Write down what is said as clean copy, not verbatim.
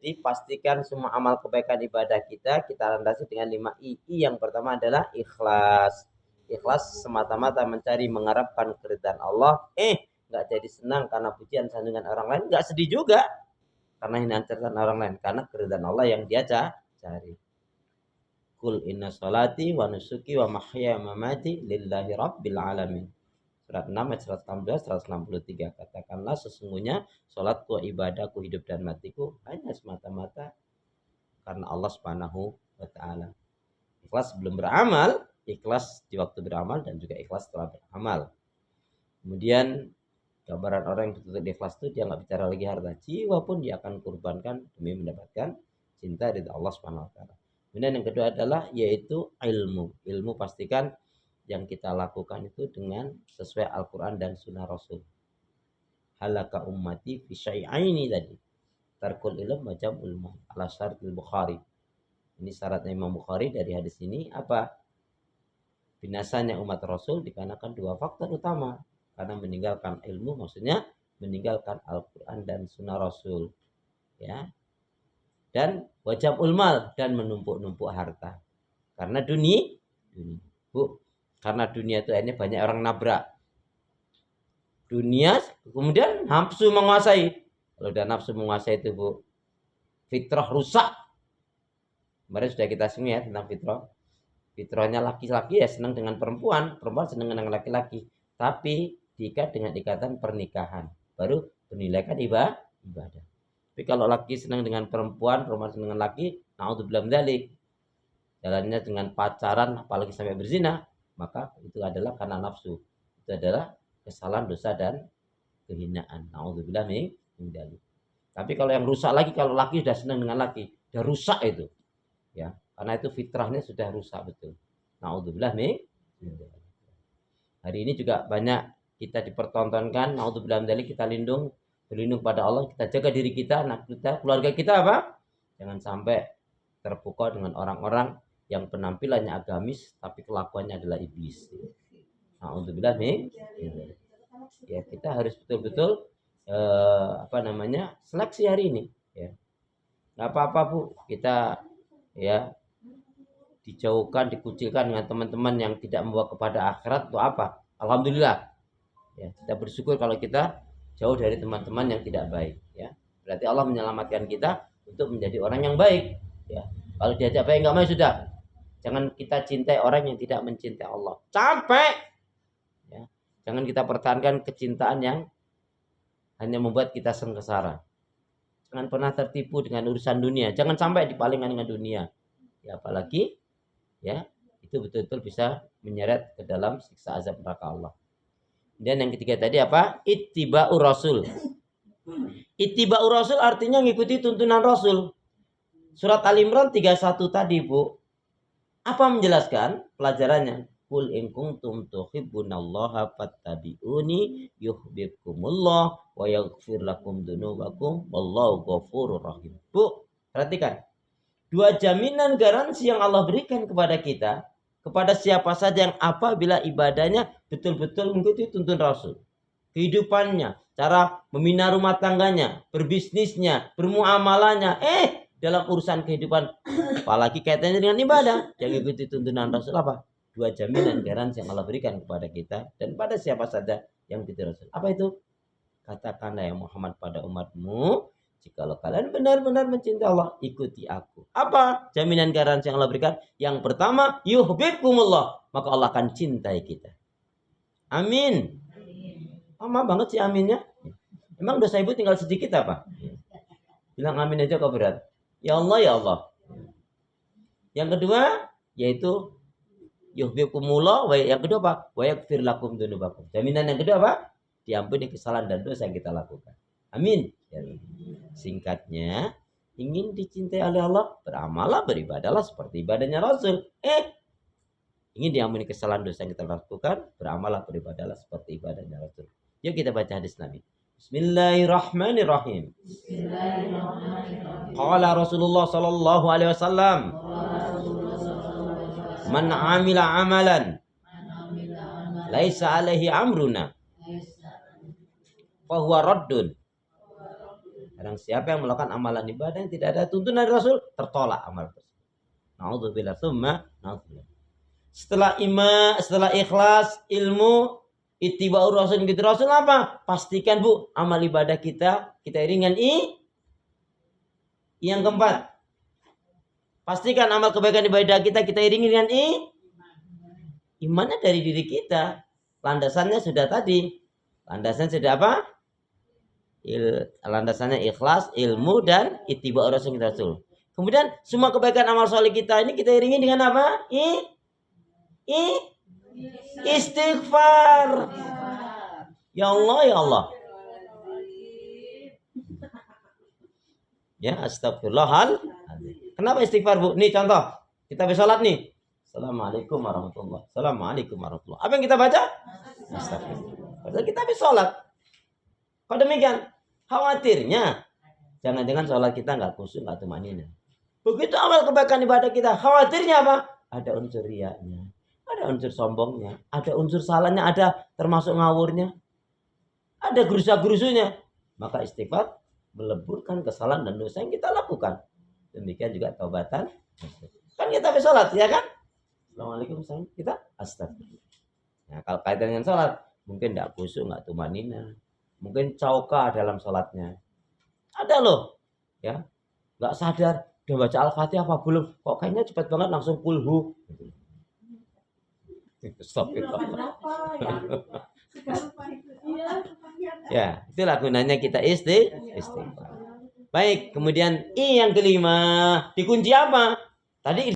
Jadi pastikan semua amal kebaikan ibadah kita landasi dengan 5 I. Yang pertama adalah ikhlas. Ikhlas semata-mata mencari mengharapkan keridhaan Allah. Nggak jadi senang karena pujian sanjungan orang lain, nggak sedih juga karena hinaan cercaan orang lain, karena keridhaan Allah yang dia cari. Kul inna salati wa nusuki wa mahya wa mamati lillahi rabbil alamin. Surat 6 ayat 116 163. Katakanlah sesungguhnya salatku, ibadahku, hidup dan matiku hanya semata-mata karena Allah Subhanahu wa taala. Ikhlas sebelum beramal, ikhlas di waktu beramal, dan juga ikhlas setelah beramal. Kemudian gambaran orang yang betul-betul ikhlas itu dia nggak bicara lagi harta, jiwa pun dia akan kurbankan demi mendapatkan cinta dari Allah Subhanahu wa taala. Kemudian yang kedua adalah yaitu ilmu. Ilmu pastikan yang kita lakukan itu dengan sesuai Al-Quran dan Sunnah Rasul. Halaka ummati fi syai'aini tadi. Tarkul ilm wa jam'ul mal ala syaratil Bukhari. Ini syaratnya Imam Bukhari dari hadis ini apa? Binasanya umat Rasul dikarenakan 2 faktor utama. Karena meninggalkan ilmu, maksudnya meninggalkan Al-Quran dan Sunnah Rasul. Ya. Dan wajab ulmal, dan menumpuk-numpuk harta. Karena dunia. Bu, karena dunia itu akhirnya banyak orang nabrak. Dunia kemudian nafsu menguasai. Kalau udah nafsu menguasai itu, Bu, fitrah rusak. Kemarin sudah kita singgung ya tentang fitrah. Fitrahnya laki-laki ya senang dengan perempuan, perempuan senang dengan laki-laki. Tapi diikat dengan ikatan pernikahan, baru bernilaikan ibadah. Tapi kalau laki senang dengan perempuan, perempuan senang dengan laki, naudzubillah min dzalik, jalannya dengan pacaran apalagi sampai berzina, maka itu adalah karena nafsu. Itu adalah kesalahan, dosa, dan kehinaan. Naudzubillah min dzalik. Tapi kalau yang rusak lagi, kalau laki sudah senang dengan laki, sudah rusak itu. Ya, karena itu fitrahnya sudah rusak betul. Naudzubillah min dzalik. Hari ini juga banyak kita dipertontonkan, naudzubillah min dzalik, kita berlindung pada Allah, kita jaga diri kita, anak kita, keluarga kita apa? Jangan sampai terpukau dengan orang-orang yang penampilannya agamis tapi kelakuannya adalah iblis. Naudzubillah min dzalik. Ya, kita harus betul-betul seleksi hari ini, ya. Enggak apa-apa, Bu, kita ya dijauhkan, dikucilkan dengan teman-teman yang tidak membawa kepada akhirat, itu apa? Alhamdulillah. Ya, kita bersyukur kalau kita jauh dari teman-teman yang tidak baik, ya. Berarti Allah menyelamatkan kita untuk menjadi orang yang baik, ya. Kalau diajak baik enggak mau, sudah. Jangan kita cintai orang yang tidak mencintai Allah. Capek. Ya. Jangan kita pertahankan kecintaan yang hanya membuat kita sengsara. Jangan pernah tertipu dengan urusan dunia. Jangan sampai dipalingkan dengan dunia. Ya, apalagi ya itu betul-betul bisa menyeret ke dalam siksa azab neraka Allah. Dan yang ketiga tadi apa? Ittiba'ur Rasul. Ittiba'ur Rasul artinya mengikuti tuntunan Rasul. Surat Al-Imran 31 tadi, Bu. Apa menjelaskan pelajarannya? Qul in kuntum tuhibbunallaha fattabi'uni yuhibbukumullah wa yaghfir lakum dzunubakum wallahu ghafurur rahim. Bu, perhatikan. 2 jaminan garansi yang Allah berikan kepada kita, kepada siapa saja yang apabila ibadahnya betul-betul mengikuti tuntun Rasul. Kehidupannya, cara membina rumah tangganya, berbisnisnya, bermuamalahnya, dalam urusan kehidupan, apalagi kaitannya dengan ibadah, yang mengikuti tuntunan Rasul apa? 2 jaminan garansi yang Allah berikan kepada kita dan pada siapa saja yang mengikuti Rasul. Apa itu? Katakanlah ya Muhammad pada umatmu, jikalau kalian benar-benar mencintai Allah, ikuti aku. Apa jaminan garansi yang Allah berikan? Yang pertama, yuhibbukumullah, maka Allah akan cintai kita. Amin. Lama banget sih aminnya. Emang dosa ibu tinggal sedikit apa? Bilang amin aja kok berat. Ya Allah, ya Allah. Yang kedua, yaitu yuhibbukumullah. Yang kedua apa? Wa yaghfir lakum dzunubakum. Jaminan yang kedua apa? Diampuni kesalahan dan dosa yang kita lakukan. Amin. Singkatnya, ingin dicintai oleh Allah, beramallah, beribadahlah seperti ibadahnya Rasul. Ingin diampuni kesalahan dosa yang kita lakukan, beramallah, beribadahlah seperti ibadahnya Rasul. Yuk kita baca hadis Nabi. Bismillahirrahmanirrahim. Qala Rasulullah sallallahu alaihi wasallam, man amila amalan laisa alaihi amruna fahuwa raddun. Barang siapa yang melakukan amalan ibadah yang tidak ada tuntunan dari Rasul, tertolak amal tersebut. Naudzubillah, tsumma naudzubillah. Setelah ikhlas, ilmu, ittiba'ur Rasul, gitu Rasul apa? Pastikan Bu, amal ibadah kita iringan yang keempat. Pastikan amal kebaikan ibadah kita iringi dengan imannya dari diri kita. Landasannya sudah tadi. Landasannya sudah apa? Landasannya ikhlas, ilmu, dan ittiba'ur Rasul. Kemudian semua kebaikan amal soleh kita ini kita iringi dengan apa? Istighfar. Ya Allah, ya Allah. Ya, astagfirullahal. Kenapa istighfar, Bu? Nih contoh. Kita habis sholat nih. Assalamualaikum warahmatullahi wabarakatuh. Assalamualaikum warahmatullahi wabarakatuh. Apa yang kita baca? Astagfirullah. Padahal kita habis sholat. Kok demikian? Khawatirnya jangan-jangan sholat kita nggak khusyuk, nggak tumanina. Begitu amal kebaikan ibadah kita, khawatirnya apa? Ada unsur riyanya, ada unsur sombongnya, ada unsur salahnya, ada termasuk ngawurnya, ada gerusa-gerusunya. Maka istighfar meleburkan kesalahan dan dosa yang kita lakukan. Demikian juga taubatan. Kan kita habis sholat, ya kan? Assalamualaikum sayang, kita astagfirullah. Nah, kalau kaitan dengan sholat, mungkin tidak khusyuk, nggak tumanina, mungkin cauka dalam sholatnya. Ada loh, ya, nggak sadar udah baca Al-Fatihah apa belum? Kok kayaknya cepat banget langsung kulhu. Ya, itulah gunanya kita istighfar. Baik, kemudian yang kelima, dikunci apa? Tadi